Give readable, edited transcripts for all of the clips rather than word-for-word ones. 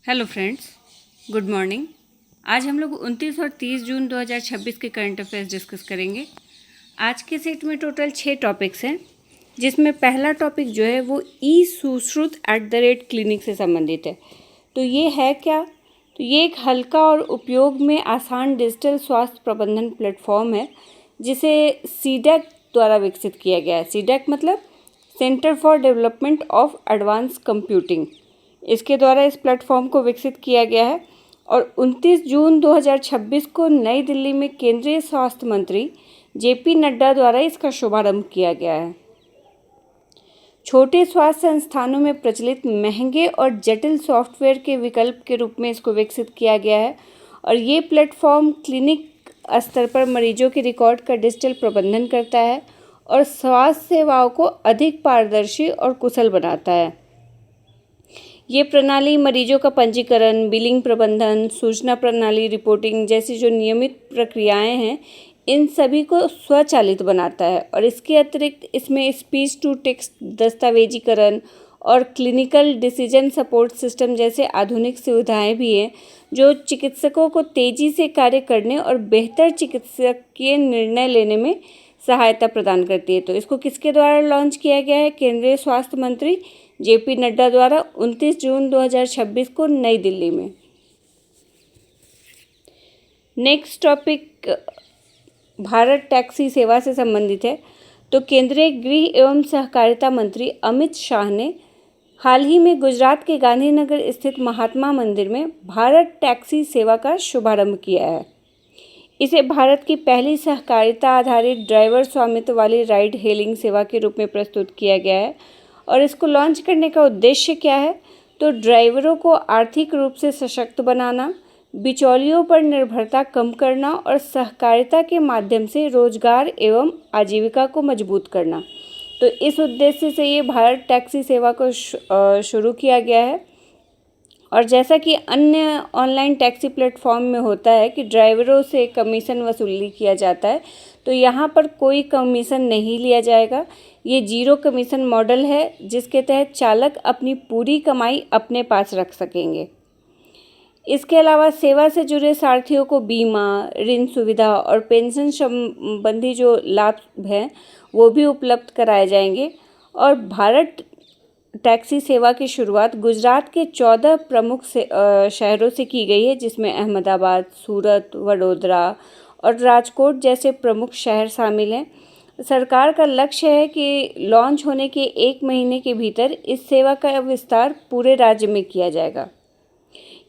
Hello friends, good morning. आज हम लोग 29 और 30 जून 2026 के करंट अफेयर्स डिस्कस करेंगे। आज के सेट में टोटल 6 टॉपिक्स हैं, जिसमें पहला टॉपिक जो है वो ई सुश्रुत @क्लिनिक से संबंधित है। तो ये है क्या? तो ये एक हल्का और उपयोग में आसान डिजिटल स्वास्थ्य प्रबंधन प्लेटफॉर्म है, जिसे सीडैक द्वारा विकसित किया गया है। सीडैक मतलब centre for development of advance computing. इसके द्वारा इस प्लेटफॉर्म को विकसित किया गया है और 29 जून 2026 को नई दिल्ली में केंद्रीय स्वास्थ्य मंत्री जेपी नड्डा द्वारा इसका शुभारंभ किया गया है। छोटे स्वास्थ्य संस्थानों में प्रचलित महंगे और जटिल सॉफ्टवेयर के विकल्प के रूप में इसको विकसित किया गया है और ये प्लेटफॉर्म क्लिनिक स्तर पर मरीजों के रिकॉर्ड का डिजिटल प्रबंधन करता है और स्वास्थ्य सेवाओं को अधिक पारदर्शी और कुशल बनाता है। ये प्रणाली मरीजों का पंजीकरण, बिलिंग प्रबंधन, सूचना प्रणाली रिपोर्टिंग जैसी जो नियमित प्रक्रियाएं हैं, इन सभी को स्वचालित बनाता है और इसके अतिरिक्त इसमें स्पीच टू टेक्स्ट दस्तावेजीकरण और क्लिनिकल डिसीजन सपोर्ट सिस्टम जैसे आधुनिक सुविधाएं भी हैं, जो चिकित्सकों को तेज़ी से कार्य करने और बेहतर चिकित्सकीय निर्णय लेने में सहायता प्रदान करती है। तो इसको किसके द्वारा लॉन्च किया गया है? केंद्रीय स्वास्थ्य मंत्री जेपी नड्डा द्वारा 29 जून 2026 को नई दिल्ली में। नेक्स्ट टॉपिक भारत टैक्सी सेवा से संबंधित है। तो केंद्रीय गृह एवं सहकारिता मंत्री अमित शाह ने हाल ही में गुजरात के गांधीनगर स्थित महात्मा मंदिर में भारत टैक्सी सेवा का शुभारंभ किया है। इसे भारत की पहली सहकारिता आधारित ड्राइवर स्वामित्व वाली राइड हेलिंग सेवा के रूप में प्रस्तुत किया गया है और इसको लॉन्च करने का उद्देश्य क्या है? तो ड्राइवरों को आर्थिक रूप से सशक्त बनाना, बिचौलियों पर निर्भरता कम करना और सहकारिता के माध्यम से रोजगार एवं आजीविका को मजबूत करना। तो इस उद्देश्य से ये भारत टैक्सी सेवा को शुरू किया गया है। और जैसा कि अन्य ऑनलाइन टैक्सी प्लेटफॉर्म में होता है कि ड्राइवरों से कमीशन वसूली किया जाता है, तो यहाँ पर कोई कमीशन नहीं लिया जाएगा। ये जीरो कमीशन मॉडल है, जिसके तहत चालक अपनी पूरी कमाई अपने पास रख सकेंगे। इसके अलावा सेवा से जुड़े सारथियों को बीमा, ऋण सुविधा और पेंशन संबंधी जो लाभ हैं वो भी उपलब्ध कराए जाएंगे। और भारत टैक्सी सेवा की शुरुआत गुजरात के 14 प्रमुख शहरों से की गई है, जिसमें अहमदाबाद, सूरत, वडोदरा और राजकोट जैसे प्रमुख शहर शामिल हैं। सरकार का लक्ष्य है कि लॉन्च होने के 1 महीने के भीतर इस सेवा का विस्तार पूरे राज्य में किया जाएगा।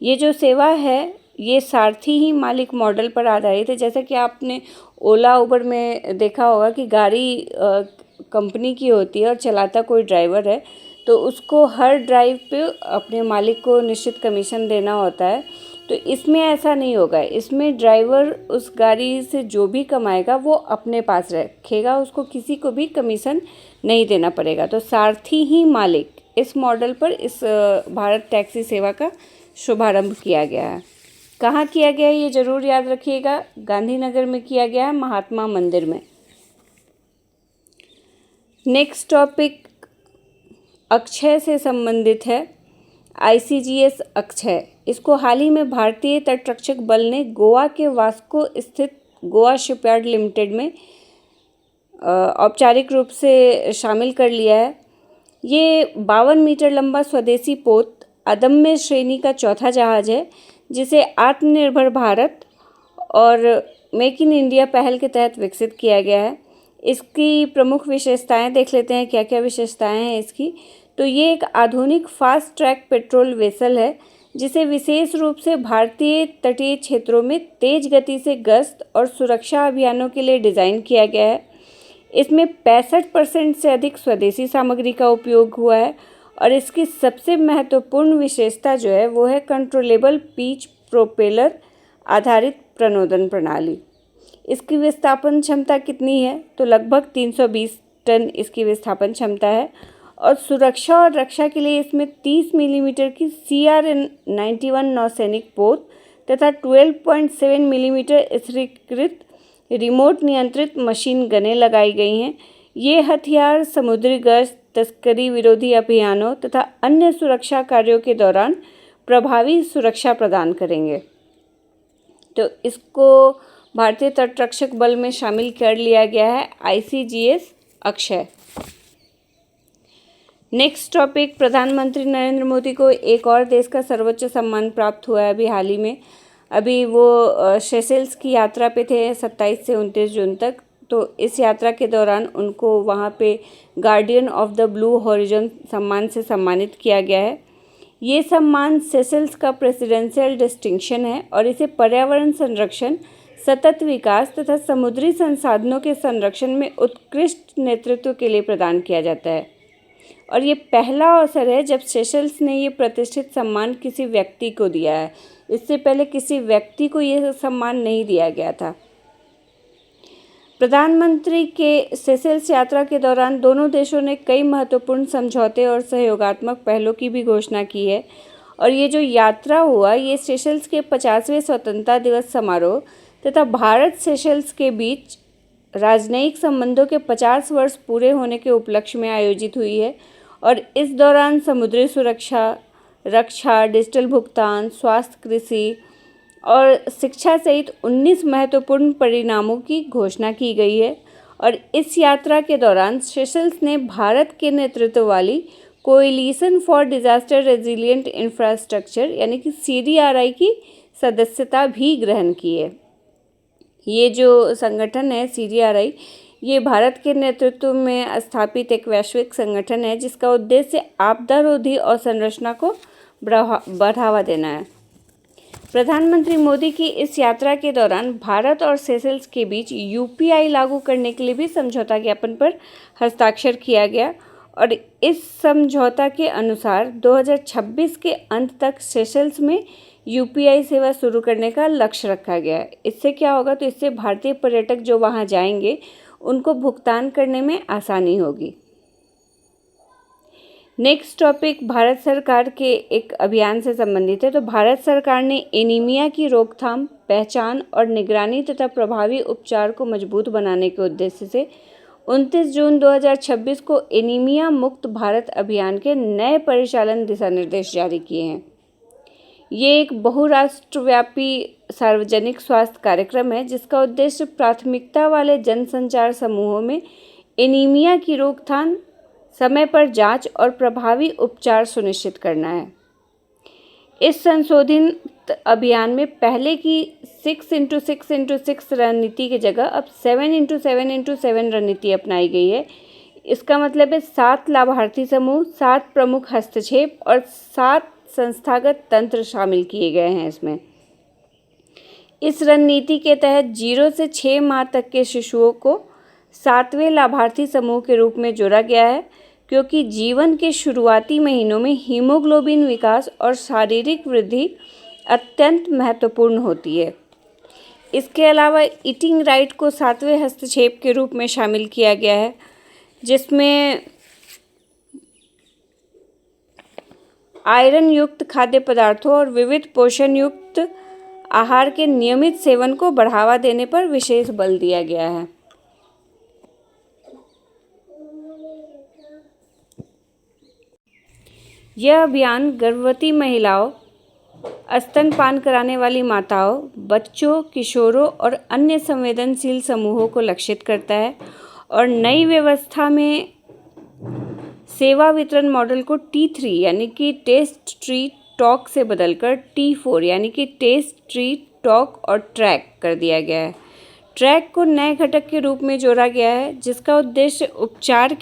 ये जो सेवा है ये सारथी ही मालिक मॉडल पर आधारित है। जैसा कि आपने ओला उबर में देखा होगा कि गाड़ी कंपनी की होती है और चलाता कोई ड्राइवर है, तो उसको हर ड्राइव पे अपने मालिक को निश्चित कमीशन देना होता है। तो इसमें ऐसा नहीं होगा। इसमें ड्राइवर उस गाड़ी से जो भी कमाएगा वो अपने पास रखेगा, उसको किसी को भी कमीशन नहीं देना पड़ेगा। तो सारथी ही मालिक, इस मॉडल पर इस भारत टैक्सी सेवा का शुभारंभ किया गया है। कहाँ किया गया है ये ज़रूर याद रखिएगा। गांधीनगर में किया गया है, महात्मा मंदिर में। नेक्स्ट टॉपिक अक्षय से संबंधित है। ICGS अक्षय, इसको हाल ही में भारतीय तटरक्षक बल ने गोवा के वास्को स्थित गोवा शिपयार्ड लिमिटेड में औपचारिक रूप से शामिल कर लिया है। ये 52 मीटर लंबा स्वदेशी पोत अदम्य श्रेणी का चौथा जहाज है, जिसे आत्मनिर्भर भारत और मेक इन इंडिया पहल के तहत विकसित किया गया है। इसकी प्रमुख विशेषताएं देख लेते हैं, क्या क्या विशेषताएं हैं इसकी। तो ये एक आधुनिक फास्ट ट्रैक पेट्रोल वेसल है, जिसे विशेष रूप से भारतीय तटीय क्षेत्रों में तेज गति से गश्त और सुरक्षा अभियानों के लिए डिज़ाइन किया गया है। इसमें 65% से अधिक स्वदेशी सामग्री का उपयोग हुआ है और इसकी सबसे महत्वपूर्ण विशेषता जो है वो है कंट्रोलेबल पिच प्रोपेलर आधारित प्रणोदन प्रणाली। इसकी विस्थापन क्षमता कितनी है? तो लगभग 320 टन इसकी विस्थापन क्षमता है और सुरक्षा और रक्षा के लिए इसमें 30 मिलीमीटर की CR-91 नौसैनिक पोत तथा 12.7 मिलीमीटर स्थिरीकृत रिमोट नियंत्रित मशीन गनें लगाई गई हैं। ये हथियार समुद्री गश्त, तस्करी विरोधी अभियानों तथा अन्य सुरक्षा कार्यों के दौरान प्रभावी सुरक्षा प्रदान करेंगे। तो इसको भारतीय तटरक्षक बल में शामिल कर लिया गया है ICGS अक्षय। नेक्स्ट टॉपिक, प्रधानमंत्री नरेंद्र मोदी को एक और देश का सर्वोच्च सम्मान प्राप्त हुआ है अभी हाल ही में। अभी वो सेशेल्स की यात्रा पे थे 27 से 29 जून तक। तो इस यात्रा के दौरान उनको वहाँ पे guardian of the blue horizon सम्मान से सम्मानित किया गया है। ये सम्मान सेशेल्स का प्रेसिडेंशियल डिस्टिंक्शन है और इसे पर्यावरण संरक्षण, सतत विकास तथा समुद्री संसाधनों के संरक्षण में उत्कृष्ट नेतृत्व के लिए प्रदान किया जाता है। और ये पहला अवसर है जब सेशेल्स ने ये प्रतिष्ठित सम्मान किसी व्यक्ति को दिया है। इससे पहले किसी व्यक्ति को ये सम्मान नहीं दिया गया था। प्रधानमंत्री के सेशेल्स यात्रा के दौरान दोनों देशों ने कई महत्वपूर्ण समझौते और सहयोगात्मक पहलों की भी घोषणा की है। और ये जो यात्रा हुआ, ये सेशेल्स के 50वें स्वतंत्रता दिवस समारोह तथा भारत सेशेल्स के बीच राजनयिक संबंधों के 50 वर्ष पूरे होने के उपलक्ष्य में आयोजित हुई है। और इस दौरान समुद्री सुरक्षा, रक्षा, डिजिटल भुगतान, स्वास्थ्य, कृषि और शिक्षा सहित 19 महत्वपूर्ण परिणामों की घोषणा की गई है। और इस यात्रा के दौरान सेशेल्स ने भारत के नेतृत्व वाली coalition for disaster resilient infrastructure यानी कि CDRI की सदस्यता भी ग्रहण की है। ये जो संगठन है CDRI, ये भारत के नेतृत्व में स्थापित एक वैश्विक संगठन है जिसका उद्देश्य आपदा रोधी अवसंरचना को बढ़ावा देना है। प्रधानमंत्री मोदी की इस यात्रा के दौरान भारत और सेशेल्स के बीच UPI लागू करने के लिए भी समझौता ज्ञापन पर हस्ताक्षर किया गया। और इस समझौता के अनुसार 2026 के अंत तक सेशेल्स में UPI सेवा शुरू करने का लक्ष्य रखा गया है। इससे क्या होगा, तो इससे भारतीय पर्यटक जो वहाँ जाएंगे उनको भुगतान करने में आसानी होगी। नेक्स्ट टॉपिक भारत सरकार के एक अभियान से संबंधित है। तो भारत सरकार ने एनीमिया की रोकथाम, पहचान और निगरानी तथा प्रभावी उपचार को मजबूत बनाने के उद्देश्य से 29 जून 2026 को एनीमिया मुक्त भारत अभियान के नए परिचालन दिशा निर्देश जारी किए हैं। ये एक बहुराष्ट्रव्यापी सार्वजनिक स्वास्थ्य कार्यक्रम है जिसका उद्देश्य प्राथमिकता वाले जनसंचार समूहों में एनीमिया की रोकथाम, समय पर जांच और प्रभावी उपचार सुनिश्चित करना है। इस संशोधित अभियान में पहले की 6x6x6 रणनीति की जगह अब 7x7x7 रणनीति अपनाई गई है। इसका मतलब है 7 लाभार्थी समूह, 7 प्रमुख हस्तक्षेप और 7 संस्थागत तंत्र शामिल किए गए हैं इसमें। इस रणनीति के तहत 0 से 6 माह तक के शिशुओं को 7वें लाभार्थी समूह के रूप में जोड़ा गया है, क्योंकि जीवन के शुरुआती महीनों में हीमोग्लोबिन विकास और शारीरिक वृद्धि अत्यंत महत्वपूर्ण होती है। इसके अलावा ईटिंग राइट को 7वें हस्तक्षेप के रूप में शामिल किया गया है, जिसमें आयरन युक्त खाद्य पदार्थों और विविध पोषण युक्त आहार के नियमित सेवन को बढ़ावा देने पर विशेष बल दिया गया है। यह अभियान गर्भवती महिलाओं, स्तनपान कराने वाली माताओं, बच्चों, किशोरों और अन्य संवेदनशील समूहों को लक्षित करता है और नई व्यवस्था में सेवा वितरण मॉडल को T3 यानी कि टेस्ट, ट्रीट, टॉक से बदलकर T4 यानी कि टेस्ट, ट्रीट, टॉक और ट्रैक कर दिया गया है। ट्रैक को नए घटक के रूप में जोड़ा गया है जिसका उद्देश्य उपचार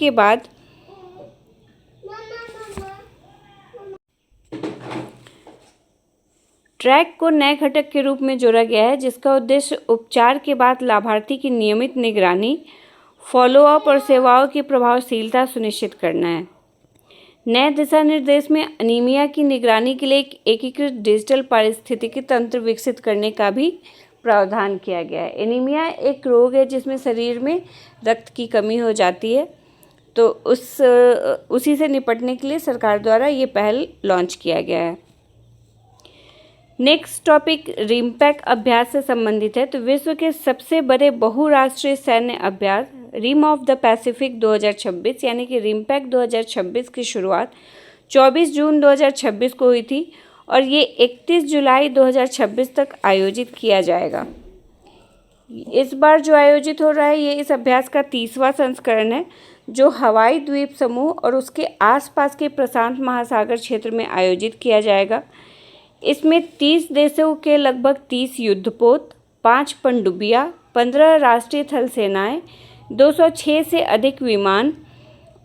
के बाद लाभार्थी की नियमित निगरानी, फॉलोअप और सेवाओं की प्रभावशीलता सुनिश्चित करना है। नए दिशा निर्देश में अनीमिया की निगरानी के लिए एक एकीकृत डिजिटल पारिस्थितिकी तंत्र विकसित करने का भी प्रावधान किया गया है। एनीमिया एक रोग है जिसमें शरीर में रक्त की कमी हो जाती है, तो उसी से निपटने के लिए सरकार द्वारा ये पहल लॉन्च किया गया है। नेक्स्ट टॉपिक रिमपैक अभ्यास से संबंधित है। तो विश्व के सबसे बड़े बहुराष्ट्रीय सैन्य अभ्यास रिम ऑफ द पैसिफिक 2026 यानी कि रिमपैक 2026 की शुरुआत 24 जून 2026 को हुई थी और ये 31 जुलाई 2026 तक आयोजित किया जाएगा। इस बार जो आयोजित हो रहा है ये इस अभ्यास का 30वां संस्करण है, जो हवाई द्वीप समूह और उसके आसपास के प्रशांत महासागर क्षेत्र में आयोजित किया जाएगा। इसमें 30 देशों के लगभग 30 युद्धपोत, 5 पनडुब्बियां, 15 राष्ट्रीय थल सेनाएं, 206 से अधिक विमान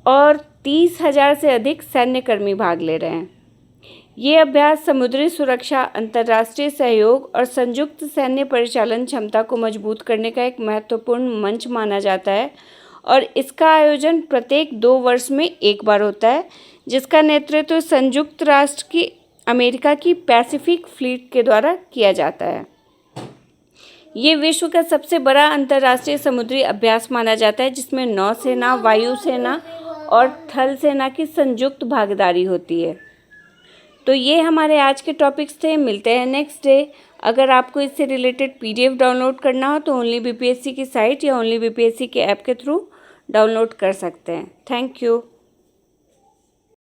और 30,000 से अधिक सैन्यकर्मी भाग ले रहे हैं। ये अभ्यास समुद्री सुरक्षा, अंतर्राष्ट्रीय सहयोग और संयुक्त सैन्य परिचालन क्षमता को मजबूत करने का एक महत्वपूर्ण मंच माना जाता है और इसका आयोजन प्रत्येक 2 वर्ष में एक बार होता है, जिसका नेतृत्व संयुक्त राष्ट्र की अमेरिका की पैसिफिक फ्लीट के द्वारा किया जाता है। ये विश्व का सबसे बड़ा अंतर्राष्ट्रीय समुद्री अभ्यास माना जाता है, जिसमें नौसेना, वायुसेना और थल सेना की संयुक्त भागीदारी होती है। तो ये हमारे आज के टॉपिक्स थे। मिलते हैं नेक्स्ट डे। अगर आपको इससे रिलेटेड PDF डाउनलोड करना हो तो ओनली BPSC की साइट या ओनली BPSC के ऐप के थ्रू डाउनलोड कर सकते हैं। Thank you.